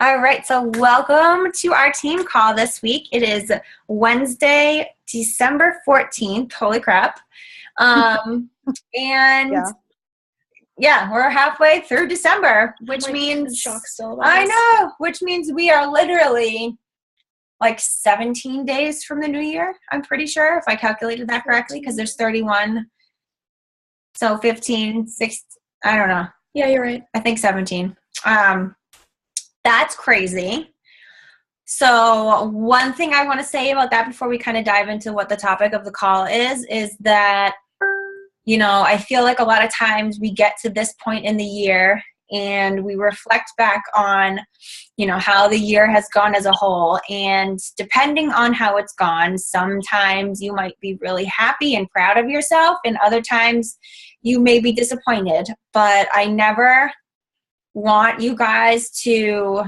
All right, so welcome to our team call this week. It is Wednesday, December 14th. Holy crap. And yeah, we're halfway through December, which means shock still about I this. know, which means we are literally like 17 days from the new year. I'm pretty sure if I calculated that correctly, because there's 31. So 15, 6, I don't know. Yeah, you're right. I think 17. That's crazy. So one thing I want to say about that before we kind of dive into what the topic of the call is that, you know, I feel like a lot of times we get to this point in the year and we reflect back on, you know, how the year has gone as a whole. And depending on how it's gone, sometimes you might be really happy and proud of yourself, and other times you may be disappointed. But I never want you guys to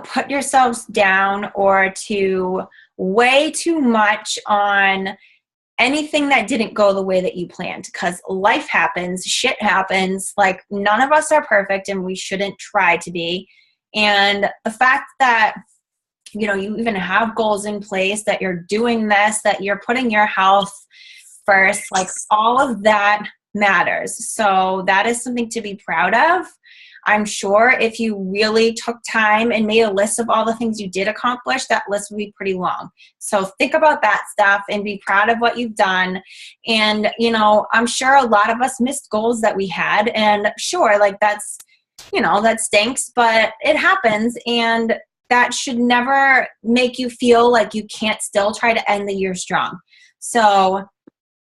put yourselves down or to weigh too much on anything that didn't go the way that you planned, because life happens, shit happens. Like, none of us are perfect and we shouldn't try to be. And the fact that, you know, you even have goals in place, that you're doing this, that you're putting your health first, like, all of that matters. So that is something to be proud of. I'm sure if you really took time and made a list of all the things you did accomplish, that list would be pretty long. So think about that stuff and be proud of what you've done. And, you know, I'm sure a lot of us missed goals that we had. And sure, like, that's, you know, that stinks, but it happens. And that should never make you feel like you can't still try to end the year strong. So,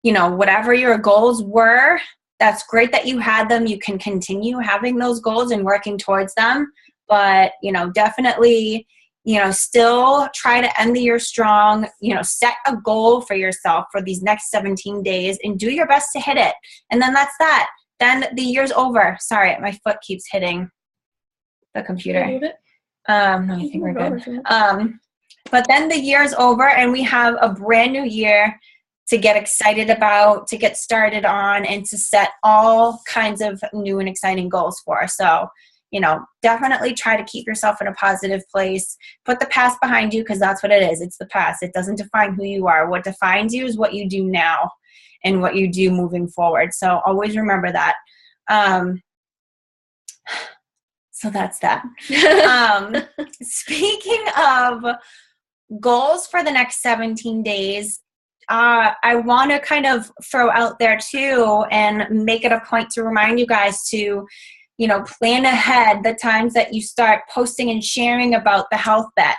you know, whatever your goals were, that's great that you had them. You can continue having those goals and working towards them. But, you know, definitely, you know, still try to end the year strong. You know, set a goal for yourself for these next 17 days and do your best to hit it. And then that's that. Then the year's over. Sorry, my foot keeps hitting the computer. Move it. No, I think we're good. But then the year's over and we have a brand new year to get excited about, to get started on, and to set all kinds of new and exciting goals for. So, you know, definitely try to keep yourself in a positive place. Put the past behind you, because that's what it is. It's the past. It doesn't define who you are. What defines you is what you do now and what you do moving forward. So always remember that. So that's that. Speaking of goals for the next 17 days, I want to kind of throw out there too and make it a point to remind you guys to, you know, plan ahead the times that you start posting and sharing about the health bet,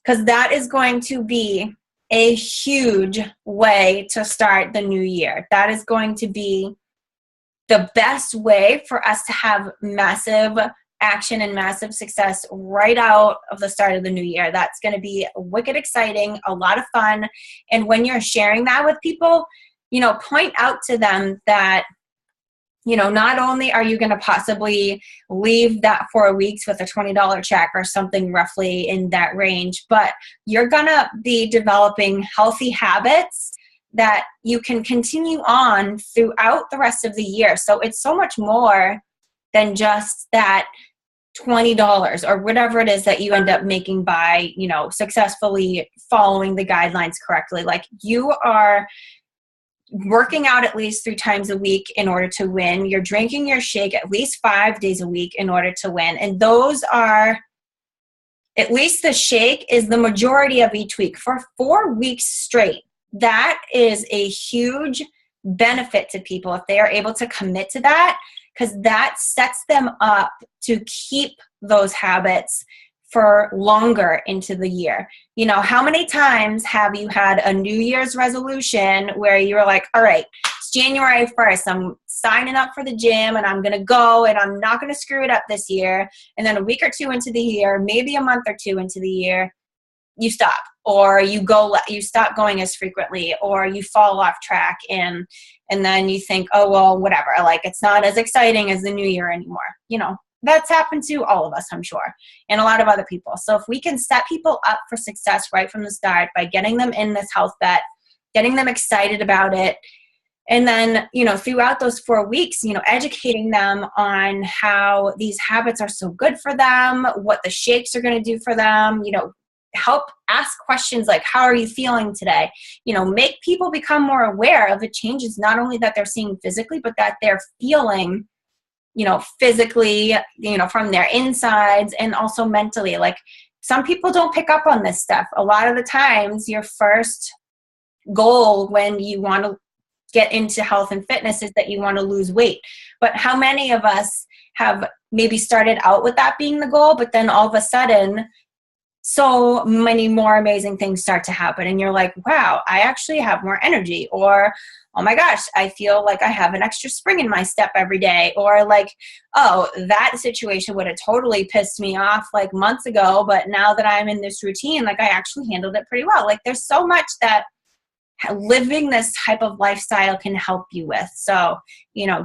because that is going to be a huge way to start the new year. That is going to be the best way for us to have massive action and massive success right out of the start of the new year. That's going to be wicked exciting, a lot of fun. And when you're sharing that with people, you know, point out to them that, you know, not only are you going to possibly leave that 4 weeks with a $20 check or something roughly in that range, but you're going to be developing healthy habits that you can continue on throughout the rest of the year. So it's so much more than just that $20 or whatever it is that you end up making by, you know, successfully following the guidelines correctly. Like, you are working out at least 3 times a week in order to win. You're drinking your shake at least 5 days a week in order to win. And those are, at least the shake is the majority of each week for 4 weeks straight. That is a huge benefit to people if they are able to commit to that, because that sets them up to keep those habits for longer into the year. You know, how many times have you had a New Year's resolution where you're like, all right, it's January 1st, I'm signing up for the gym and I'm going to go and I'm not going to screw it up this year. And then a week or two into the year, maybe a month or two into the year, you stop, or you stop going as frequently, or you fall off track, and then you think, oh, well, whatever, like, it's not as exciting as the new year anymore. You know, that's happened to all of us, I'm sure, and a lot of other people. So if we can set people up for success right from the start by getting them in this health bet, getting them excited about it, And then, throughout those 4 weeks, educating them on how these habits are so good for them, what the shakes are going to do for them, help ask questions like, how are you feeling today? Make people become more aware of the changes, not only that they're seeing physically, but that they're feeling, physically, from their insides and also mentally. Like, some people don't pick up on this stuff. A lot of the times your first goal when you want to get into health and fitness is that you want to lose weight. But how many of us have maybe started out with that being the goal, but then all of a sudden so many more amazing things start to happen and you're like, wow, I actually have more energy, or oh my gosh, I feel like I have an extra spring in my step every day, or like, oh, that situation would have totally pissed me off like months ago, but now that I'm in this routine, like I actually handled it pretty well. Like, there's so much that living this type of lifestyle can help you with. So,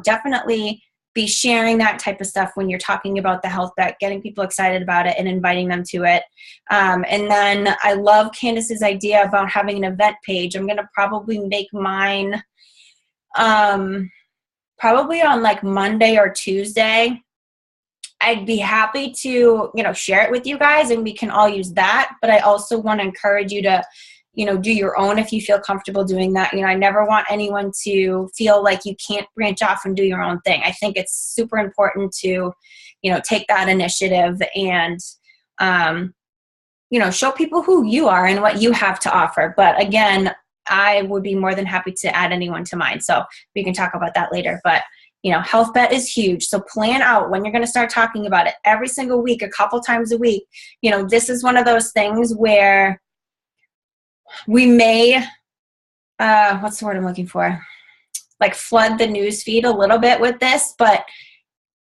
definitely be sharing that type of stuff when you're talking about the health bet, getting people excited about it and inviting them to it. And then I love Candace's idea about having an event page. I'm going to probably make mine probably on like Monday or Tuesday. I'd be happy to, share it with you guys and we can all use that. But I also want to encourage you to, do your own if you feel comfortable doing that. I never want anyone to feel like you can't branch off and do your own thing. I think it's super important to, take that initiative and, show people who you are and what you have to offer. But again, I would be more than happy to add anyone to mine. So we can talk about that later. But, health bet is huge. So plan out when you're going to start talking about it every single week, a couple times a week. This is one of those things where we may, what's the word I'm looking for? Like flood the news feed a little bit with this, but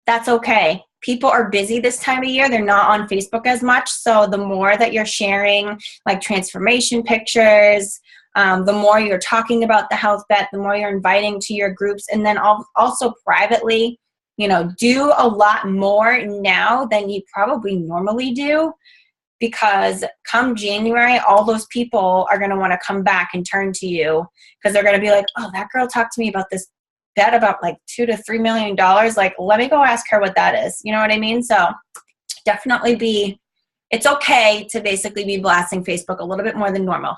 that's okay. People are busy this time of year. They're not on Facebook as much. So the more that you're sharing like transformation pictures, the more you're talking about the health bet, the more you're inviting to your groups. And then also privately, do a lot more now than you probably normally do. Because come January, all those people are going to want to come back and turn to you because they're going to be like, oh, that girl talked to me about this bet about like $2 to $3 million. Like, let me go ask her what that is. You know what I mean? So definitely it's okay to basically be blasting Facebook a little bit more than normal.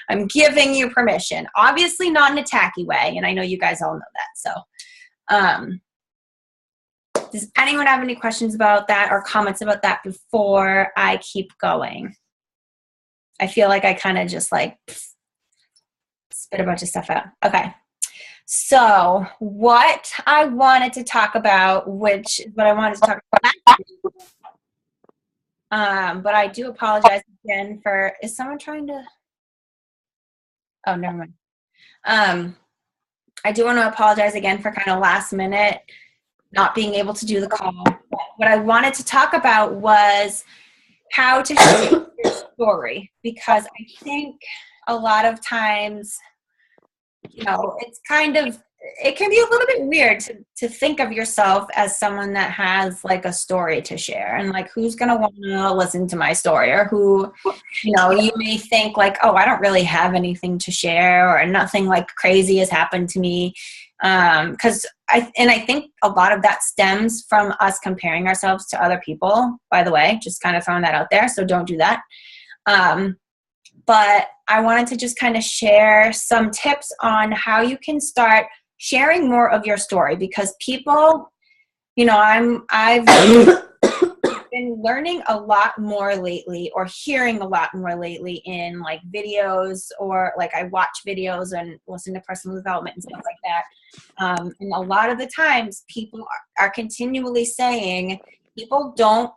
I'm giving you permission. Obviously not in a tacky way. And I know you guys all know that. So, does anyone have any questions about that or comments about that before I keep going? I feel like I kind of just like spit a bunch of stuff out. Okay. So what I wanted to talk about, which is what I wanted to talk about, but I do apologize again for, is someone trying to, oh, never mind. I do want to apologize again for kind of last minute not being able to do the call. What I wanted to talk about was how to share your story, because I think a lot of times, it's kind of, it can be a little bit weird to think of yourself as someone that has like a story to share, and like, who's going to want to listen to my story, or who, you may think like, oh, I don't really have anything to share, or nothing like crazy has happened to me. Because I think a lot of that stems from us comparing ourselves to other people, by the way, just kind of throwing that out there. So don't do that. But I wanted to just kind of share some tips on how you can start sharing more of your story, because people, I've been learning a lot more lately, or hearing a lot more lately in like videos, or like I watch videos and listen to personal development and stuff like that. And a lot of the times people are continually saying people don't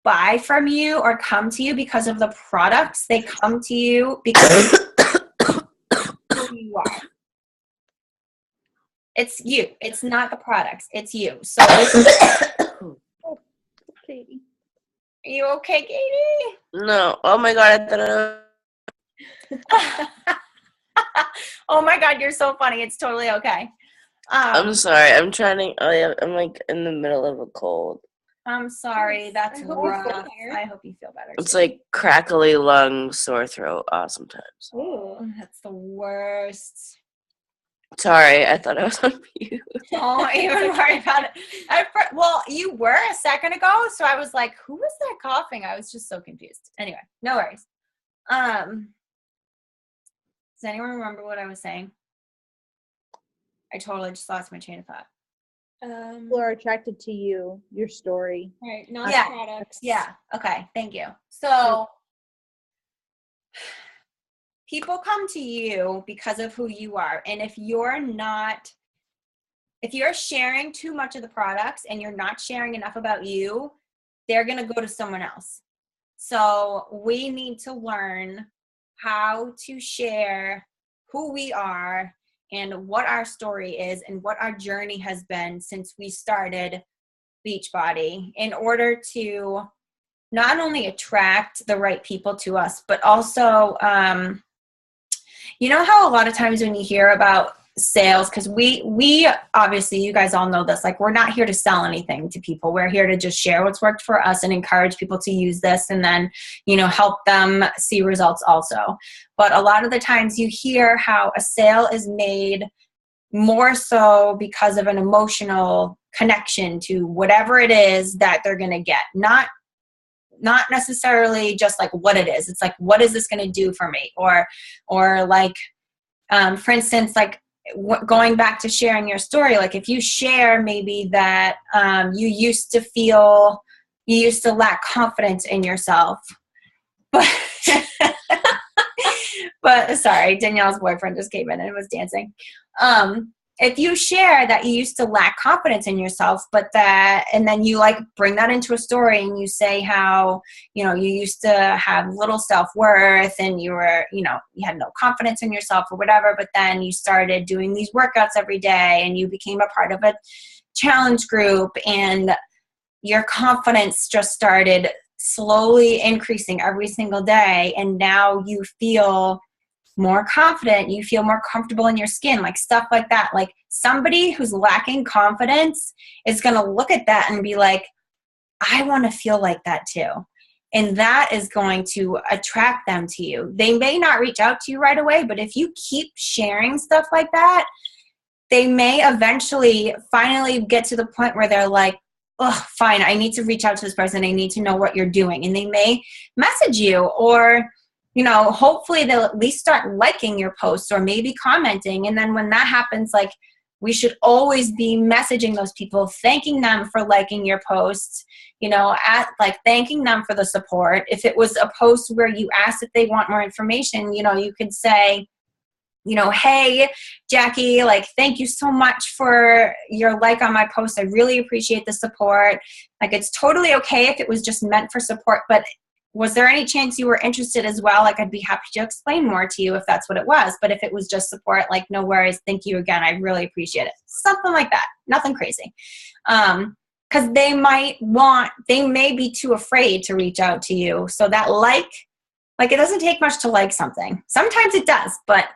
buy from you or come to you because of the products. They come to you because of who you are. It's you. It's not the products. It's you. So Katie. Are you okay, Katie? No. Oh my God. I thought Oh my God, you're so funny. It's totally okay. I'm sorry. I'm trying to. Oh yeah. I'm like in the middle of a cold. I'm sorry. That's rough. I hope you feel better. It's like crackly lung, sore throat, sometimes. Ooh, that's the worst. Sorry, I thought I was on mute. Don't even worry about it. Well, you were a second ago, so I was like, who was that coughing? I was just so confused. Anyway, no worries. Does anyone remember what I was saying? I totally just lost my train of thought. People are attracted to you, your story. Right, not Yeah. products. Yeah. Okay. Thank you. So people come to you because of who you are. And if you're sharing too much of the products and you're not sharing enough about you, they're going to go to someone else. So we need to learn how to share who we are and what our story is and what our journey has been since we started Beachbody in order to not only attract the right people to us, but also, you know how a lot of times when you hear about sales, because we obviously, you guys all know this, like we're not here to sell anything to people. We're here to just share what's worked for us and encourage people to use this and then, help them see results also. But a lot of the times you hear how a sale is made more so because of an emotional connection to whatever it is that they're going to get. Not necessarily just like what it is. It's like, what is this going to do for me? Or like, for instance, like going back to sharing your story, like if you share maybe that you used to lack confidence in yourself, but sorry, Danielle's boyfriend just came in and was dancing. If you share that you used to lack confidence in yourself, and then you like bring that into a story and you say how, you used to have little self-worth and you were, you had no confidence in yourself or whatever, but then you started doing these workouts every day and you became a part of a challenge group and your confidence just started slowly increasing every single day. And now you feel more confident, you feel more comfortable in your skin, like stuff like that. Like somebody who's lacking confidence is going to look at that and be like, I want to feel like that too. And that is going to attract them to you. They may not reach out to you right away, but if you keep sharing stuff like that, they may eventually finally get to the point where they're like, oh, fine, I need to reach out to this person. I need to know what you're doing. And they may message you or hopefully they'll at least start liking your posts or maybe commenting. And then when that happens, like we should always be messaging those people, thanking them for liking your posts, thanking them for the support. If it was a post where you asked if they want more information, you could say, hey, Jackie, like, thank you so much for your like on my post. I really appreciate the support. Like, it's totally okay if it was just meant for support, but was there any chance you were interested as well? Like, I'd be happy to explain more to you if that's what it was. But if it was just support, like, no worries. Thank you again. I really appreciate it. Something like that. Nothing crazy. Because they may be too afraid to reach out to you. So that like it doesn't take much to like something. Sometimes it does, but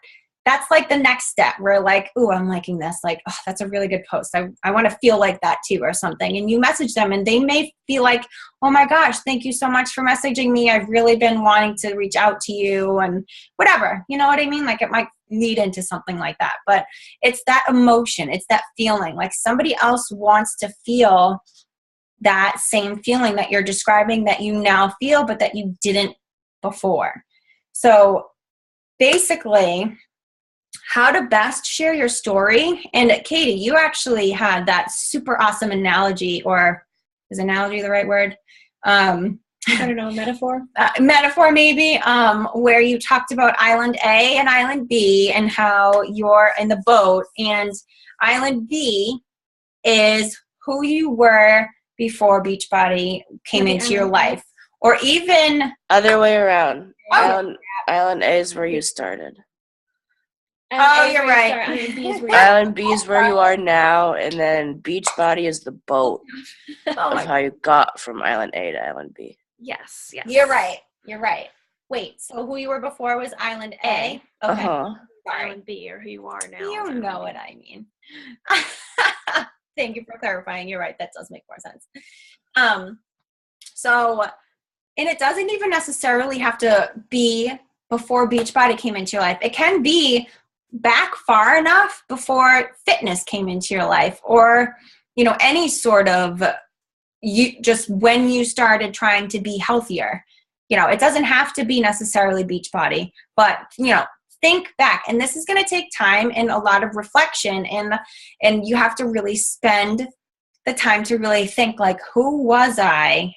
that's like the next step where like, ooh, I'm liking this. Like, oh, that's a really good post. I want to feel like that too or something. And you message them and they may feel like, oh my gosh, thank you so much for messaging me. I've really been wanting to reach out to you and whatever. You know what I mean? Like it might lead into something like that. But it's that emotion. It's that feeling. Like somebody else wants to feel that same feeling that you're describing that you now feel, but that you didn't before. So basically, how to best share your story. And Katie, you actually had that super awesome analogy, or is analogy the right word? I don't know, metaphor? Metaphor maybe, where you talked about Island A and Island B and how you're in the boat, and Island B is who you were before Beachbody came into your life. Or even other way around. Island A is where you started. You're right. Island B is where you are now, and then Beachbody is the boat of how you got from Island A to Island B. Yes. You're right. Wait, so who you were before was Island A? Okay. Island B, or who you are now. You know what I mean. Thank you for clarifying. You're right. That does make more sense. And it doesn't even necessarily have to be before Beachbody came into your life. It can be back far enough before fitness came into your life, or, you know, any sort of, you just when you started trying to be healthier. You know, it doesn't have to be necessarily Beachbody, but, you know, think back. And this is going to take time and a lot of reflection, and you have to really spend the time to really think, like, who was I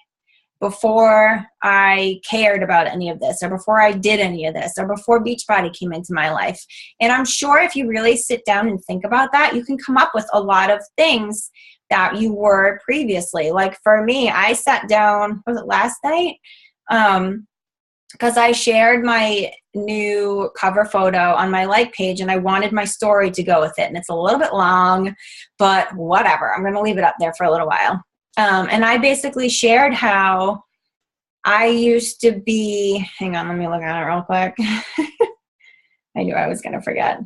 before I cared about any of this, or before I did any of this, or before Beachbody came into my life. And I'm sure if you really sit down and think about that, you can come up with a lot of things that you were previously. Like for me, I sat down, was it last night? Because I shared my new cover photo on my like page, and I wanted my story to go with it. And it's a little bit long, but whatever. I'm going to leave it up there for a little while. And I basically shared how I used to be, hang on, let me look at it real quick. I knew I was going to forget.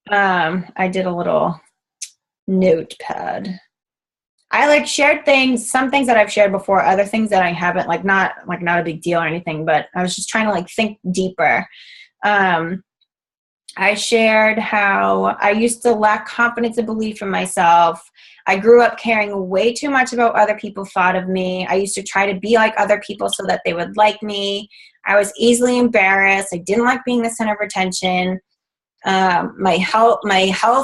I did a little notepad. I like shared things, some things that I've shared before, other things that I haven't, like not a big deal or anything, but I was just trying to like think deeper. I shared how I used to lack confidence and belief in myself. I grew up caring way too much about what other people thought of me. I used to try to be like other people so that they would like me. I was easily embarrassed. I didn't like being the center of attention. My health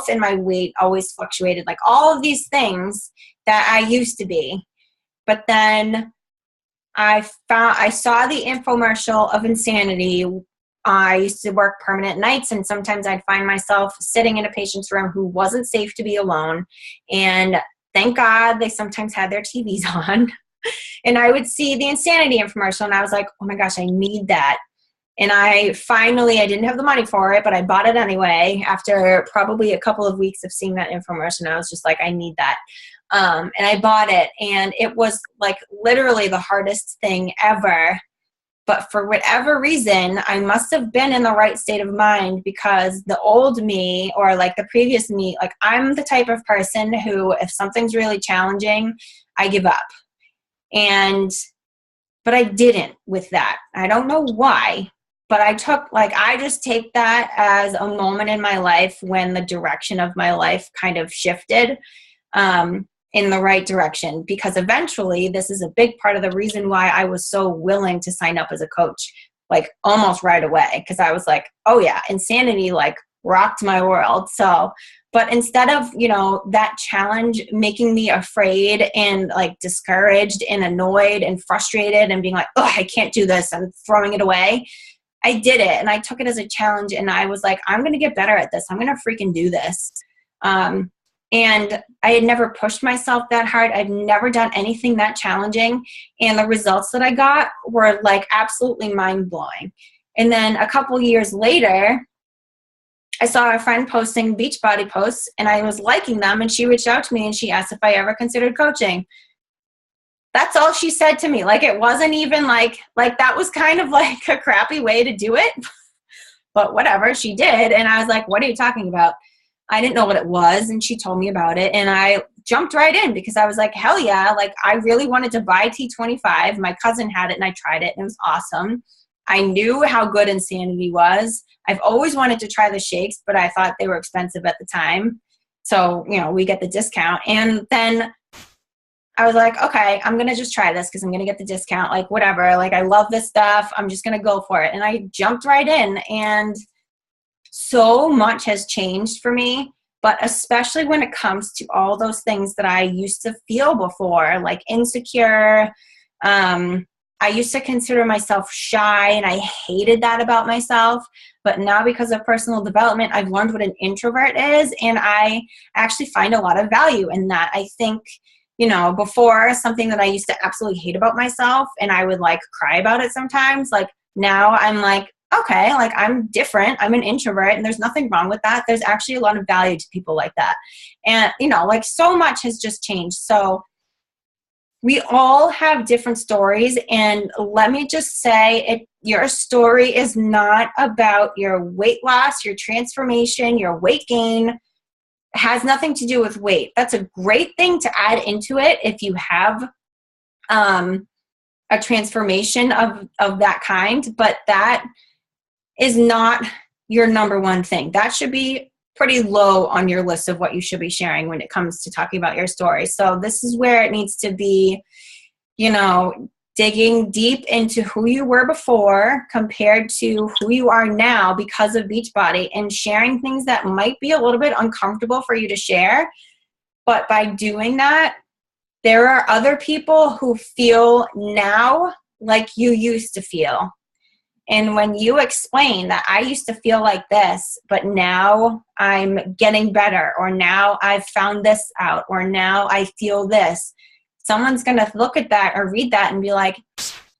and my weight always fluctuated, like all of these things that I used to be. But then I saw the infomercial of Insanity. I used to work permanent nights, and sometimes I'd find myself sitting in a patient's room who wasn't safe to be alone. And thank God they sometimes had their TVs on. And I would see the Insanity infomercial, and I was like, oh my gosh, I need that. And I didn't have the money for it, but I bought it anyway after probably a couple of weeks of seeing that infomercial. I was just like, I need that. And I bought it, and it was like literally the hardest thing ever. But for whatever reason, I must have been in the right state of mind, because the old me, or like the previous me, like I'm the type of person who, if something's really challenging, I give up. But I didn't with that. I don't know why, but I just take that as a moment in my life when the direction of my life kind of shifted in the right direction, because eventually this is a big part of the reason why I was so willing to sign up as a coach, like almost right away. Cause I was like, oh yeah, Insanity like rocked my world. So, but instead of, you know, that challenge making me afraid and like discouraged and annoyed and frustrated and being like, oh, I can't do this, I'm throwing it away, I did it. And I took it as a challenge, and I was like, I'm going to get better at this. I'm going to freaking do this. And I had never pushed myself that hard. I've never done anything that challenging. And the results that I got were like absolutely mind blowing. And then a couple years later, I saw a friend posting Beachbody posts, and I was liking them, and she reached out to me and she asked if I ever considered coaching. That's all she said to me. Like, it wasn't even like that was kind of like a crappy way to do it, but whatever, she did. And I was like, what are you talking about? I didn't know what it was, and she told me about it, and I jumped right in because I was like, hell yeah, like I really wanted to buy T25. My cousin had it, and I tried it, and it was awesome. I knew how good Insanity was. I've always wanted to try the shakes, but I thought they were expensive at the time. So, you know, we get the discount. And then I was like, okay, I'm going to just try this because I'm going to get the discount, like whatever. Like, I love this stuff. I'm just going to go for it. And I jumped right in, and so much has changed for me, but especially when it comes to all those things that I used to feel before, like insecure. I used to consider myself shy, and I hated that about myself. But now, because of personal development, I've learned what an introvert is, and I actually find a lot of value in that. I think, you know, before, something that I used to absolutely hate about myself, and I would like cry about it sometimes, like now I'm like, okay, like I'm different. I'm an introvert, and there's nothing wrong with that. There's actually a lot of value to people like that. And, you know, like so much has just changed. So we all have different stories. And let me just say, your story is not about your weight loss, your transformation, your weight gain. It has nothing to do with weight. That's a great thing to add into it if you have a transformation of that kind. But that is not your number one thing. That should be pretty low on your list of what you should be sharing when it comes to talking about your story. So this is where it needs to be, you know, digging deep into who you were before compared to who you are now because of Beachbody, and sharing things that might be a little bit uncomfortable for you to share. But by doing that, there are other people who feel now like you used to feel. And when you explain that I used to feel like this, but now I'm getting better, or now I've found this out, or now I feel this, someone's going to look at that or read that and be like,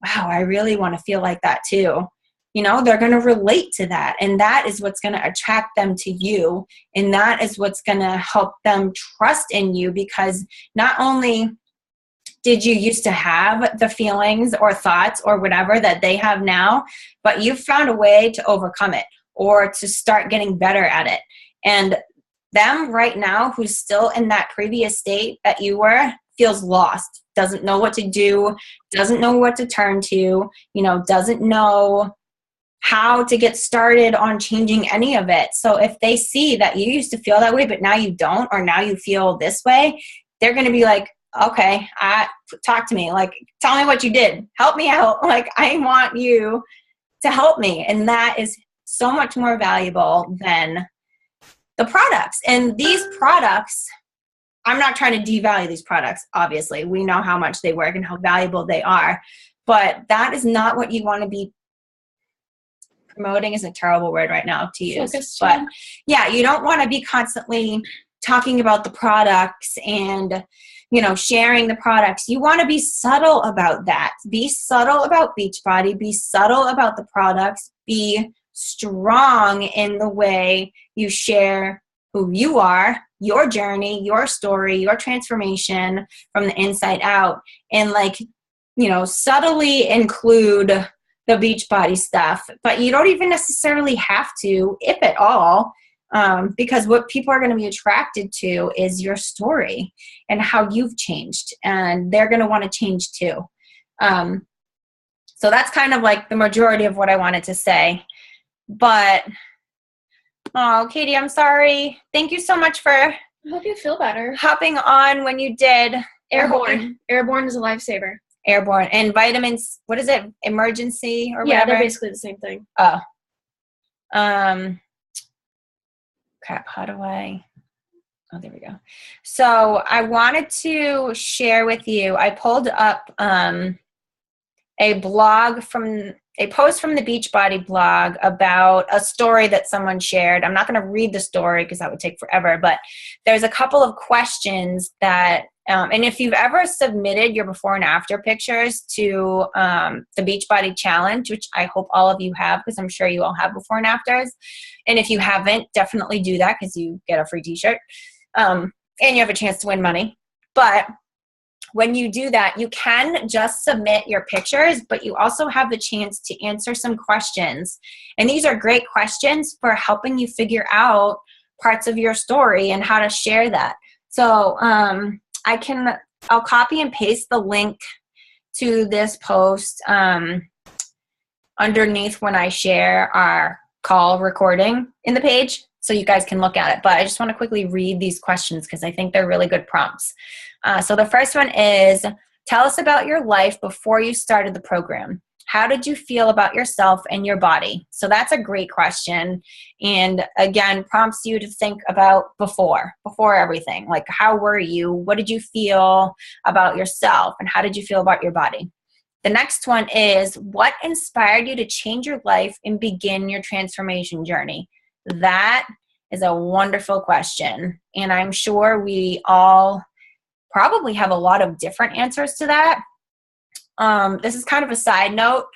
wow, I really want to feel like that too. You know, they're going to relate to that. And that is what's going to attract them to you. And that is what's going to help them trust in you, because not only did you used to have the feelings or thoughts or whatever that they have now, but you've found a way to overcome it or to start getting better at it. And them right now, who's still in that previous state that you were, feels lost, doesn't know what to do, doesn't know what to turn to, you know, doesn't know how to get started on changing any of it. So if they see that you used to feel that way, but now you don't, or now you feel this way, they're going to be like, okay, talk to me. Like, tell me what you did. Help me out. Like, I want you to help me. And that is so much more valuable than the products. And these products, I'm not trying to devalue these products, obviously. We know how much they work and how valuable they are. But that is not what you want to be promoting, is a terrible word right now to use. But yeah, you don't want to be constantly talking about the products and, you know, sharing the products. You want to be subtle about that. Be subtle about Beachbody. Be subtle about the products. Be strong in the way you share who you are, your journey, your story, your transformation from the inside out. And, like, you know, subtly include the Beachbody stuff. But you don't even necessarily have to, if at all, because what people are going to be attracted to is your story and how you've changed, and they're going to want to change too. So that's kind of like the majority of what I wanted to say. But, oh, Katie, I'm sorry. Thank you so much for I hope you feel better. hopping on when you did. Airborne. Airborne is a lifesaver. Airborne. And vitamins, what is it? Emergency or whatever? Yeah, they're basically the same thing. Oh. Crap, how do I? Oh, there we go. So I wanted to share with you, I pulled up a post from the Beachbody blog about a story that someone shared. I'm not going to read the story because that would take forever, but there's a couple of questions that, and if you've ever submitted your before and after pictures to the Beachbody challenge, which I hope all of you have, because I'm sure you all have before and afters. And if you haven't, definitely do that, because you get a free t-shirt and you have a chance to win money. But when you do that, you can just submit your pictures, but you also have the chance to answer some questions. And these are great questions for helping you figure out parts of your story and how to share that. So I'll copy and paste the link to this post underneath when I share our call recording in the page, so you guys can look at it. But I just want to quickly read these questions because I think they're really good prompts. So the first one is, tell us about your life before you started the program. How did you feel about yourself and your body? So that's a great question. And again, prompts you to think about before everything. Like, how were you? What did you feel about yourself? And how did you feel about your body? The next one is, what inspired you to change your life and begin your transformation journey? That is a wonderful question. And I'm sure we all probably have a lot of different answers to that. This is kind of a side note,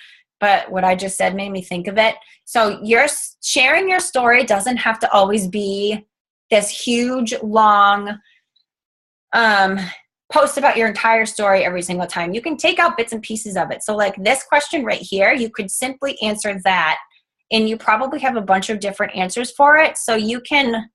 but what I just said made me think of it. So you're sharing your story doesn't have to always be this huge, long post about your entire story every single time. You can take out bits and pieces of it. So like this question right here, you could simply answer that, and you probably have a bunch of different answers for it. So you can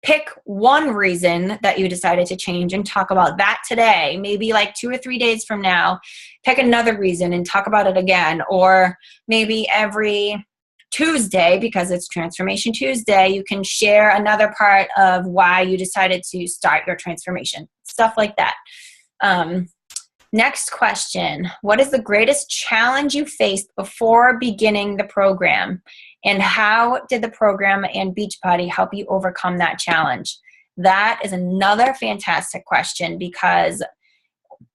pick one reason that you decided to change and talk about that today. Maybe like 2 or 3 days from now, pick another reason and talk about it again. Or maybe every Tuesday, because it's Transformation Tuesday, you can share another part of why you decided to start your transformation, stuff like that. Next question. What is the greatest challenge you faced before beginning the program? And how did the program and Beachbody help you overcome that challenge? That is another fantastic question, because,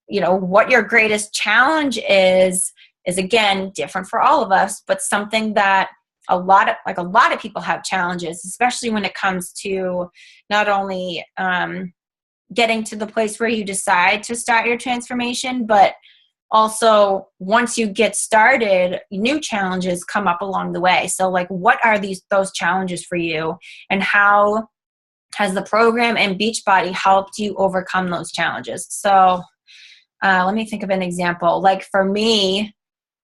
you know, what your greatest challenge is again, different for all of us, but something that a lot of people have challenges, especially when it comes to not only getting to the place where you decide to start your transformation, but also once you get started, new challenges come up along the way. So like, what are those challenges for you, and how has the program and Beachbody helped you overcome those challenges? So let me think of an example. Like for me,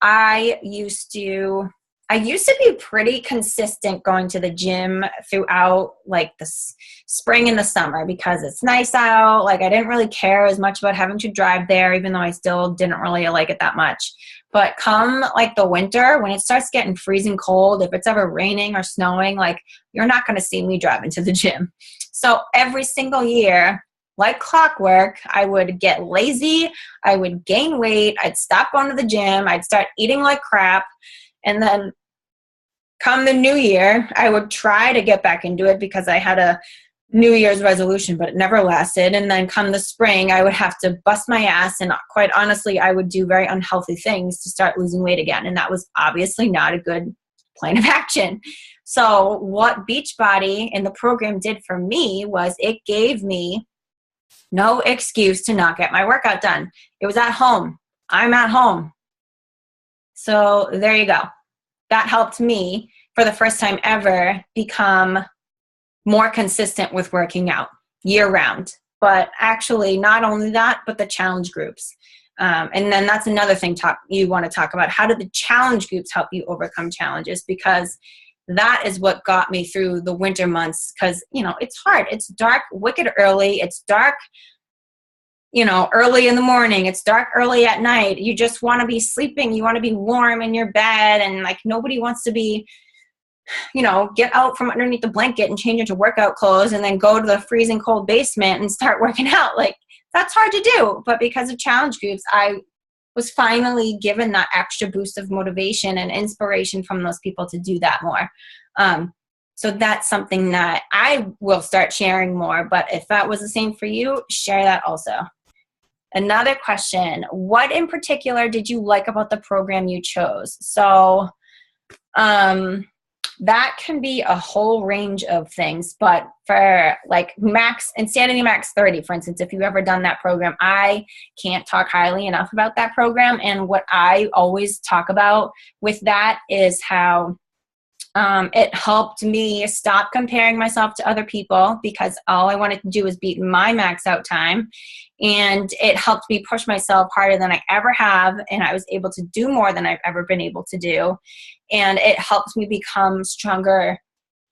I used to be pretty consistent going to the gym throughout like the spring and the summer, because it's nice out. Like I didn't really care as much about having to drive there, even though I still didn't really like it that much. But come like the winter, when it starts getting freezing cold, if it's ever raining or snowing, like you're not going to see me driving to the gym. So every single year, like clockwork, I would get lazy, I would gain weight, I'd stop going to the gym, I'd start eating like crap, and then come the new year, I would try to get back into it because I had a New Year's resolution, but it never lasted. And then come the spring, I would have to bust my ass, and quite honestly, I would do very unhealthy things to start losing weight again, and that was obviously not a good plan of action. So what Beachbody and the program did for me was it gave me no excuse to not get my workout done. It was at home. I'm at home. So there you go. That helped me for the first time ever become more consistent with working out year round. But actually, not only that, but the challenge groups. And then that's another thing you want to talk about. How did the challenge groups help you overcome challenges? Because that is what got me through the winter months, because, you know, it's hard. It's dark, wicked early. It's dark, you know, early in the morning. It's dark early at night. You just want to be sleeping. You want to be warm in your bed, and like nobody wants to be, you know, get out from underneath the blanket and change into workout clothes and then go to the freezing cold basement and start working out. Like that's hard to do. But because of challenge groups, I was finally given that extra boost of motivation and inspiration from those people to do that more. So that's something that I will start sharing more. But if that was the same for you, share that also. Another question, what in particular did you like about the program you chose? So that can be a whole range of things, but for like Max, Insanity Max 30, for instance, if you've ever done that program, I can't talk highly enough about that program. And what I always talk about with that is how it helped me stop comparing myself to other people, because all I wanted to do was beat my max out time. And it helped me push myself harder than I ever have. And I was able to do more than I've ever been able to do. And it helped me become stronger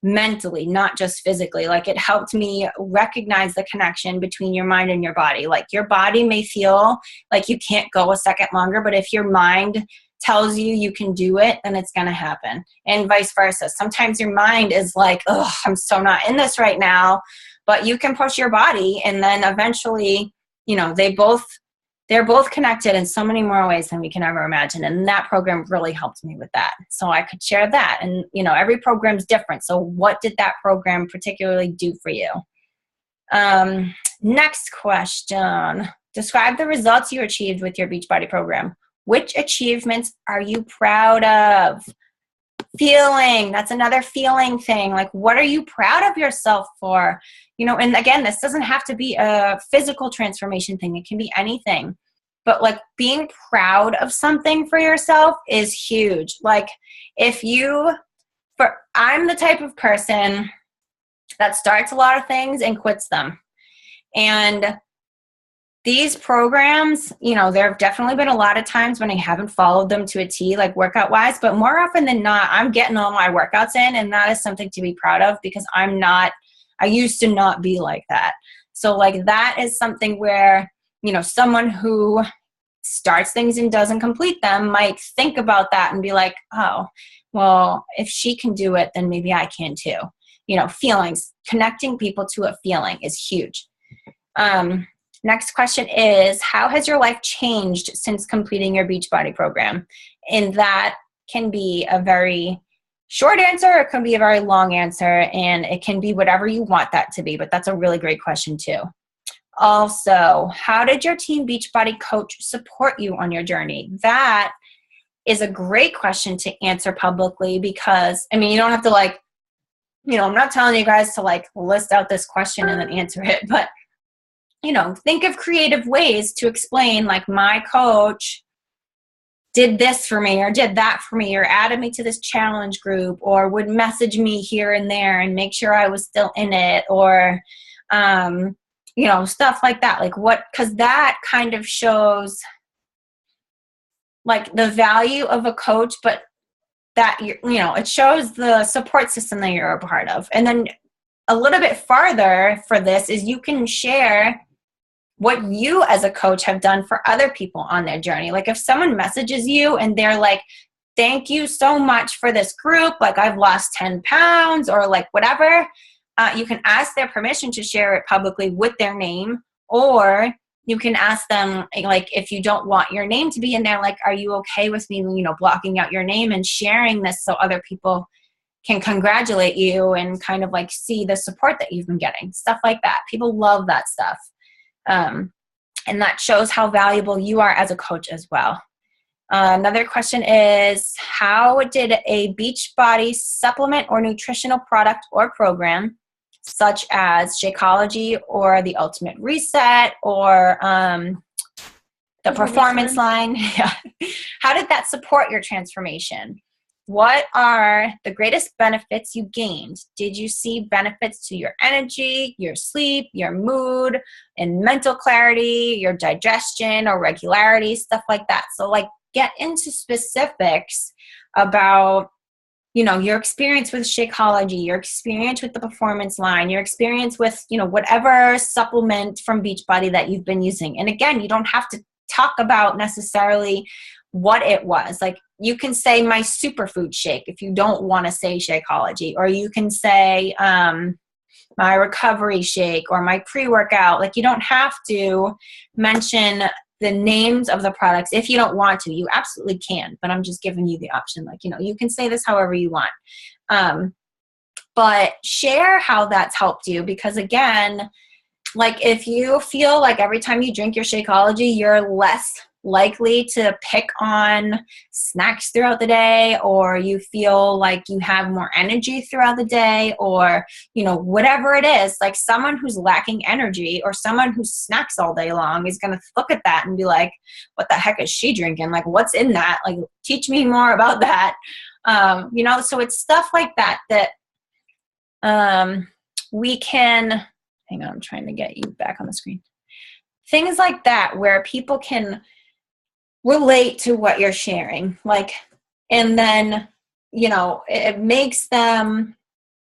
mentally, not just physically. Like it helped me recognize the connection between your mind and your body. Like your body may feel like you can't go a second longer, but if your mind tells you you can do it, then it's going to happen. And vice versa. Sometimes your mind is like, oh, I'm so not in this right now, but you can push your body, and then eventually, you know, they're both connected in so many more ways than we can ever imagine. And that program really helped me with that. So I could share that. And, you know, every program's different. So what did that program particularly do for you? Next question. Describe the results you achieved with your Beachbody program. Which achievements are you proud of? Feeling, that's another feeling thing. Like, what are you proud of yourself for? You know, and again, this doesn't have to be a physical transformation thing. It can be anything. But like being proud of something for yourself is huge. Like I'm the type of person that starts a lot of things and quits them. And these programs, you know, there have definitely been a lot of times when I haven't followed them to a T, like workout wise, but more often than not, I'm getting all my workouts in, and that is something to be proud of, because I used to not be like that. So like that is something where, you know, someone who starts things and doesn't complete them might think about that and be like, oh, well, if she can do it, then maybe I can too. Feelings, connecting people to a feeling is huge. Next question is, how has your life changed since completing your Beachbody program? And that can be a very short answer. It can be a very long answer, and it can be whatever you want that to be, but that's a really great question too. Also, how did your Team Beachbody coach support you on your journey? That is a great question to answer publicly because, you don't have to I'm not telling you guys to list out this question and then answer it, but think of creative ways to explain, my coach did this for me or did that for me or added me to this challenge group or would message me here and there and make sure I was still in it or, stuff like that. Because that kind of shows the value of a coach, but that, it shows the support system that you're a part of. And then a little bit farther for this is you can share what you as a coach have done for other people on their journey. If someone messages you and they're like, thank you so much for this group, I've lost 10 pounds or whatever, you can ask their permission to share it publicly with their name, or you can ask them, if you don't want your name to be in there, are you okay with me, blocking out your name and sharing this so other people can congratulate you and kind of see the support that you've been getting, stuff like that. People love that stuff. And that shows how valuable you are as a coach as well. Another question is, how did a Beachbody supplement or nutritional product or program, such as Shakeology or the Ultimate Reset or the Performance Line, how did that support your transformation? What are the greatest benefits you gained? Did you see benefits to your energy, your sleep, your mood, and mental clarity, your digestion or regularity, stuff like that? So get into specifics about, your experience with Shakeology, your experience with the Performance Line, your experience with, whatever supplement from Beachbody that you've been using. And again, you don't have to talk about necessarily what it was. You can say my superfood shake if you don't want to say Shakeology, or you can say my recovery shake or my pre-workout. You don't have to mention the names of the products if you don't want to. You absolutely can, but I'm just giving you the option. You can say this however you want. But share how that's helped you, because again, if you feel every time you drink your Shakeology, you're less likely to pick on snacks throughout the day, or you feel like you have more energy throughout the day, or whatever it is, someone who's lacking energy or someone who snacks all day long is going to look at that and be like, what the heck is she drinking? What's in that? Teach me more about that. So it's stuff like that we can, hang on, I'm trying to get you back on the screen. Things like that where people can relate to what you're sharing, and then, it makes them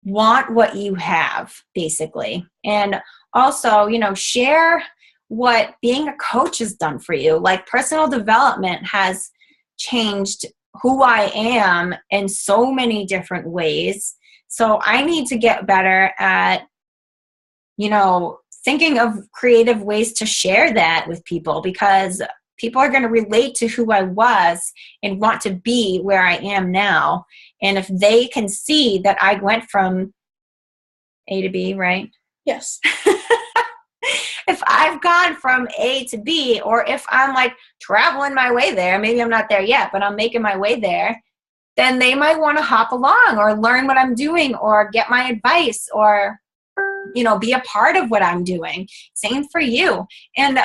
want what you have, basically. And also, share what being a coach has done for you. Personal development has changed who I am in so many different ways. So I need to get better at, thinking of creative ways to share that with people, because people are going to relate to who I was and want to be where I am now. And if they can see that I went from A to B, right? Yes. If I've gone from A to B, or if I'm traveling my way there, maybe I'm not there yet, but I'm making my way there, then they might want to hop along or learn what I'm doing or get my advice or, be a part of what I'm doing. Same for you. And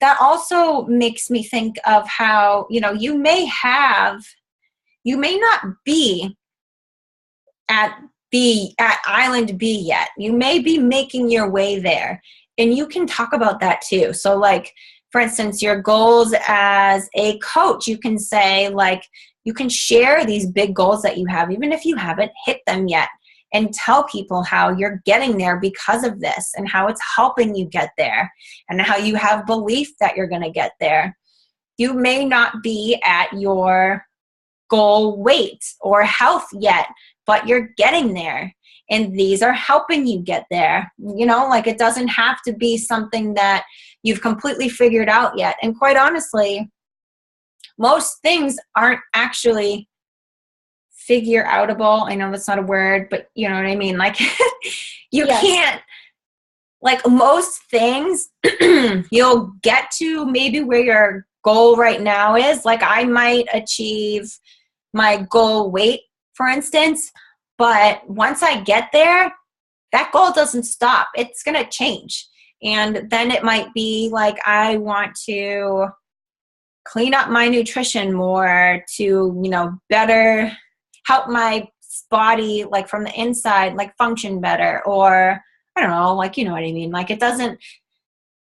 that also makes me think of how, you may not be at island B yet. You may be making your way there, and you can talk about that too. So for instance, your goals as a coach, you can say you can share these big goals that you have, even if you haven't hit them yet, and tell people how you're getting there because of this and how it's helping you get there and how you have belief that you're going to get there. you may not be at your goal weight or health yet, but you're getting there. And these are helping you get there. You know, like it doesn't have to be something that you've completely figured out yet. And quite honestly, most things aren't actually figure outable. I know that's not a word, but you know what I mean? Like you can't, like most things, you'll get to maybe where your goal right now is. Like I might achieve my goal weight, for instance, but once I get there, that goal doesn't stop. It's going to change. And then it might be like, I want to clean up my nutrition more to, you know, better help my body, like from the inside, like function better. Or I don't know, like, you know what I mean? Like it doesn't,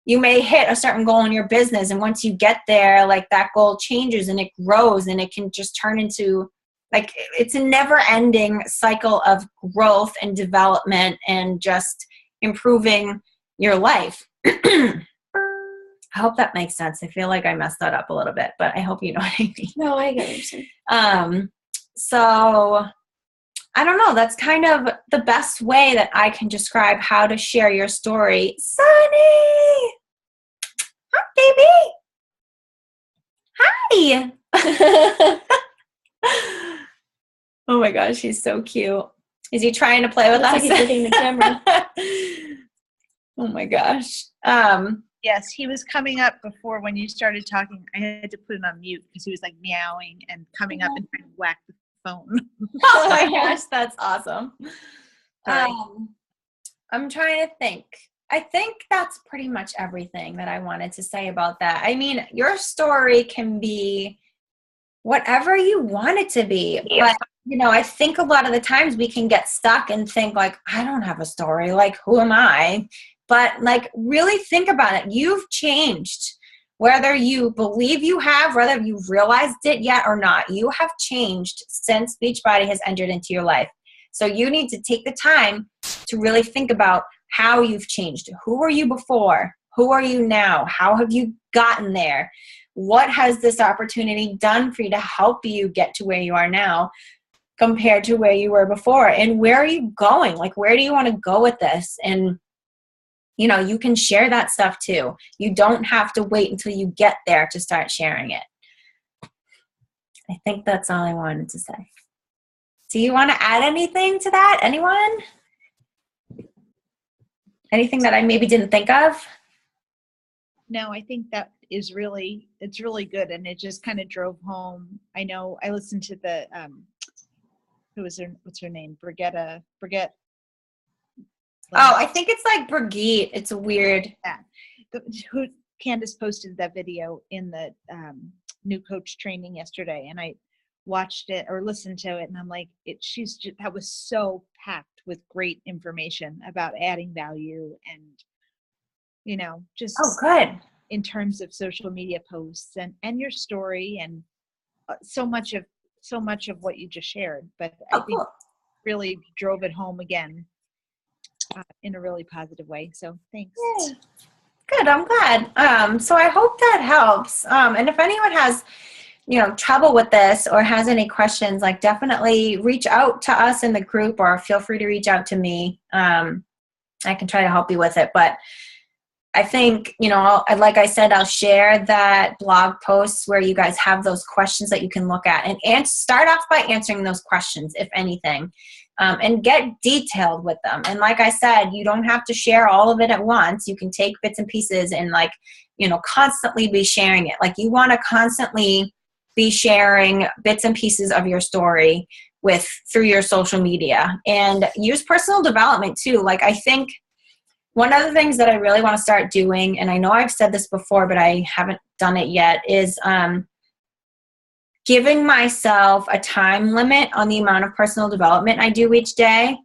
you may hit a certain goal in your business. And once you get there, like that goal changes and it grows and it can just turn into, like, it's a never ending cycle of growth and development and just improving your life. I hope that makes sense. I feel like I messed that up a little bit, but I hope you know what I mean. No, I get what you're saying. So I don't know. That's kind of the best way that I can describe how to share your story. Sunny! Hi, baby! Hi! Oh my gosh, he's so cute. Is he trying to play with us? Looks like he's looking at the camera. Oh my gosh. Yes, he was coming up before when you started talking. I had to put it on mute because he was like meowing and coming up and trying to whack the phone. Oh my gosh, that's awesome. Sorry. I'm trying to think. I think that's pretty much everything that I wanted to say about that. I mean, your story can be whatever you want it to be. But, you know, I think a lot of the times we can get stuck and think like, I don't have a story. Like, who am I? But like, really think about it. You've changed. Whether you believe you have, whether you've realized it yet or not, you have changed since Beachbody has entered into your life. So you need to take the time to really think about how you've changed. Who were you before? Who are you now? How have you gotten there? What has this opportunity done for you to help you get to where you are now compared to where you were before? And where are you going? Like, where do you want to go with this? And, you know, you can share that stuff too. You don't have to wait until you get there to start sharing it. I think that's all I wanted to say. Do you want to add anything to that? Anyone? Anything that I maybe didn't think of? No, I think that is really, it's really good. And it just kind of drove home. I know I listened to the, what's her name? Brigitte. Oh, I think it's like Brigitte. It's weird. Yeah. Candace posted that video in the new coach training yesterday. And I watched it or listened to it. And I'm like, that was so packed with great information about adding value and, you know, just good. In terms of social media posts and your story and so much of what you just shared. But I think really drove it home again in a really positive way. So thanks. Yeah. Good. I'm glad. So I hope that helps. And if anyone has, you know, trouble with this or has any questions, like definitely reach out to us in the group or feel free to reach out to me. I can try to help you with it. But I think, you know, like I said, I'll share that blog posts where you guys have those questions that you can look at and start off by answering those questions, if anything, and get detailed with them. And like I said, you don't have to share all of it at once. You can take bits and pieces and like, you know, constantly be sharing it. Like you want to constantly be sharing bits and pieces of your story through your social media and use personal development too. Like I think one of the things that I really want to start doing, and I know I've said this before, but I haven't done it yet, is giving myself a time limit on the amount of personal development I do each day,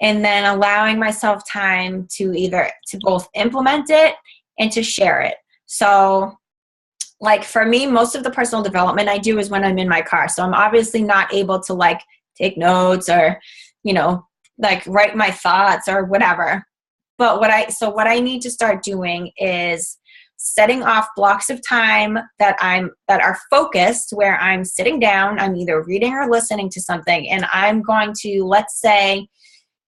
and then allowing myself time to both implement it and to share it. So like for me, most of the personal development I do is when I'm in my car. So I'm obviously not able to like take notes or, you know, like write my thoughts or whatever. But what I need to start doing is setting off blocks of time that are focused, where I'm sitting down, I'm either reading or listening to something, and I'm going to, let's say,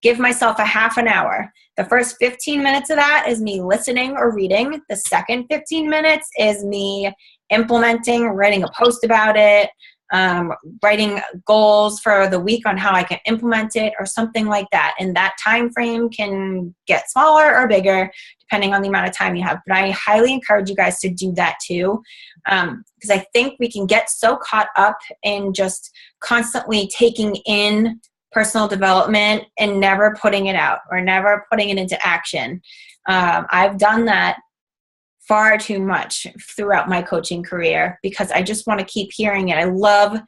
give myself a half an hour. The first 15 minutes of that is me listening or reading. The second 15 minutes is me implementing, writing a post about it, writing goals for the week on how I can implement it or something like that. And that time frame can get smaller or bigger depending on the amount of time you have. But I highly encourage you guys to do that too, because I think we can get so caught up in just constantly taking in personal development and never putting it out or never putting it into action. I've done that far too much throughout my coaching career because I just want to keep hearing it. I love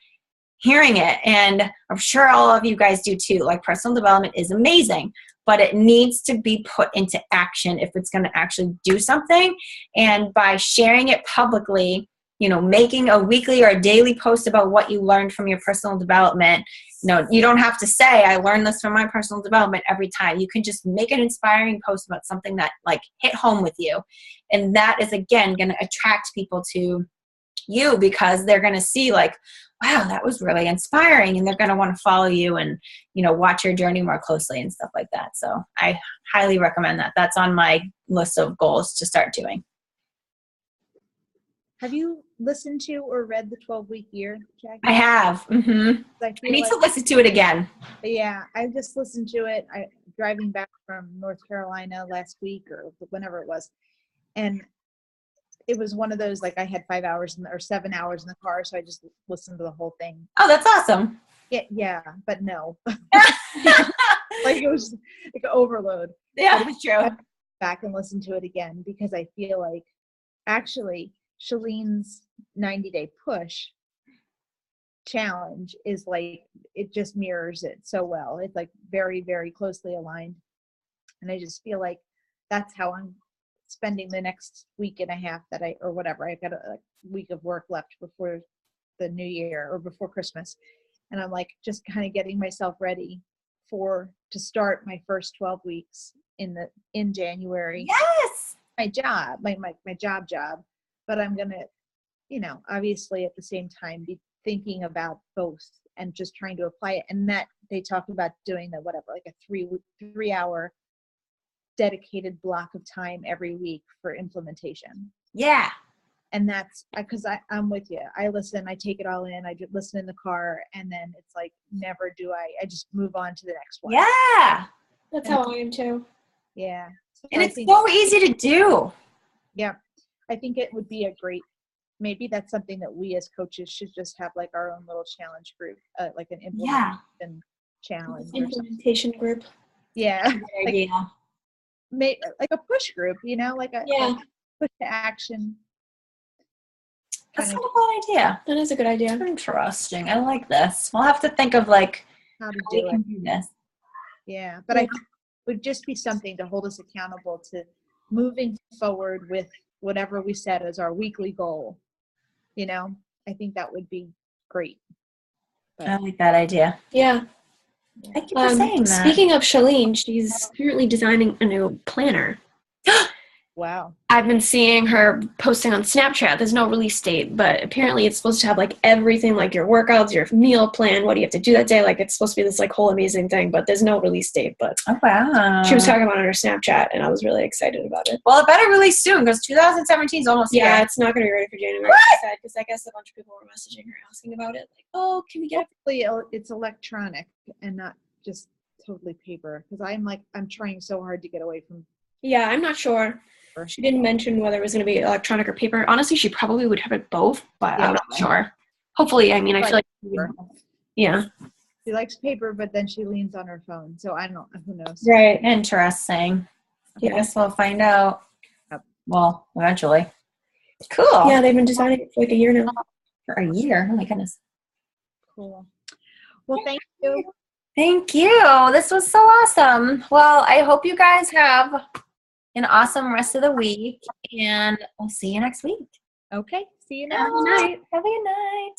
hearing it. And I'm sure all of you guys do too. Like, personal development is amazing, but it needs to be put into action if it's going to actually do something. And by sharing it publicly, you know, making a weekly or a daily post about what you learned from your personal development. You know, you don't have to say, I learned this from my personal development every time. You can just make an inspiring post about something that like hit home with you. And that is, again, going to attract people to you because they're going to see like, wow, that was really inspiring. And they're going to want to follow you and, you know, watch your journey more closely and stuff like that. So I highly recommend that. That's on my list of goals to start doing. Have you listened to or read the 12-week year, Jackie? I have. Mm-hmm. I need to listen to it again. Yeah, I just listened to it. I driving back from North Carolina last week or whenever it was, and it was one of those, like, I had 5 hours or 7 hours in the car, so I just listened to the whole thing. Oh, that's awesome. Yeah, but no, like it was like an overload. Yeah, that's true. I back and listen to it again because I feel like actually Shalene's 90-day push challenge is like, it just mirrors it so well. It's like very, very closely aligned. And I just feel like that's how I'm spending the next week and a half or whatever. I've got a week of work left before the new year or before Christmas. And I'm like, just kind of getting myself ready to start my first 12 weeks in January. Yes. My job, my job. But I'm going to, you know, obviously at the same time be thinking about both and just trying to apply it. And that they talk about doing like a 3-hour dedicated block of time every week for implementation. Yeah. And that's because I'm with you. I listen, I take it all in. I just listen in the car, and then it's like, never do I just move on to the next one. Yeah. That's how I am too. Yeah. So And it's so easy to do. Yeah. I think it would be a great, maybe that's something that we as coaches should just have, like our own little challenge group, like an implementation challenge. Implementation group. Yeah. Like, like a push group, you know, like a push to action. That's not a bad idea. That is a good idea. Interesting. I like this. We'll have to think of like how to we do can it. do this. Yeah. But I think it would just be something to hold us accountable to moving forward with whatever we set as our weekly goal. You know, I think that would be great. But I like that idea. Yeah. Thank you for saying that. Speaking of Shalene, she's currently designing a new planner. wow. I've been seeing her posting on Snapchat. There's no release date, but apparently it's supposed to have like everything, like your workouts, your meal plan, what do you have to do that day. Like it's supposed to be this like whole amazing thing, but there's no release date. But oh, wow. She was talking about it on her Snapchat, and I was really excited about it. Well, it better release soon because 2017 is almost Yeah, here. it's not going to be ready for January. Because I guess a bunch of people were messaging her asking about it. Like, oh, can we get it? Hopefully it's electronic and not just totally paper. Because I'm trying so hard to get away from. Yeah, I'm not sure. She didn't mention whether it was going to be electronic or paper. Honestly, she probably would have it both, but I'm not sure. Hopefully, I mean, I feel like, yeah. She likes paper, but then she leans on her phone. So I don't, who knows? Right. Interesting. I guess we'll find out. Yep. Well, eventually. Cool. Yeah, they've been designing it for like a year now. For a year. Oh my goodness. Cool. Well, thank you. Thank you. This was so awesome. Well, I hope you guys have an awesome rest of the week, and I'll see you next week. Okay. See you next Have a good night. Have a good night.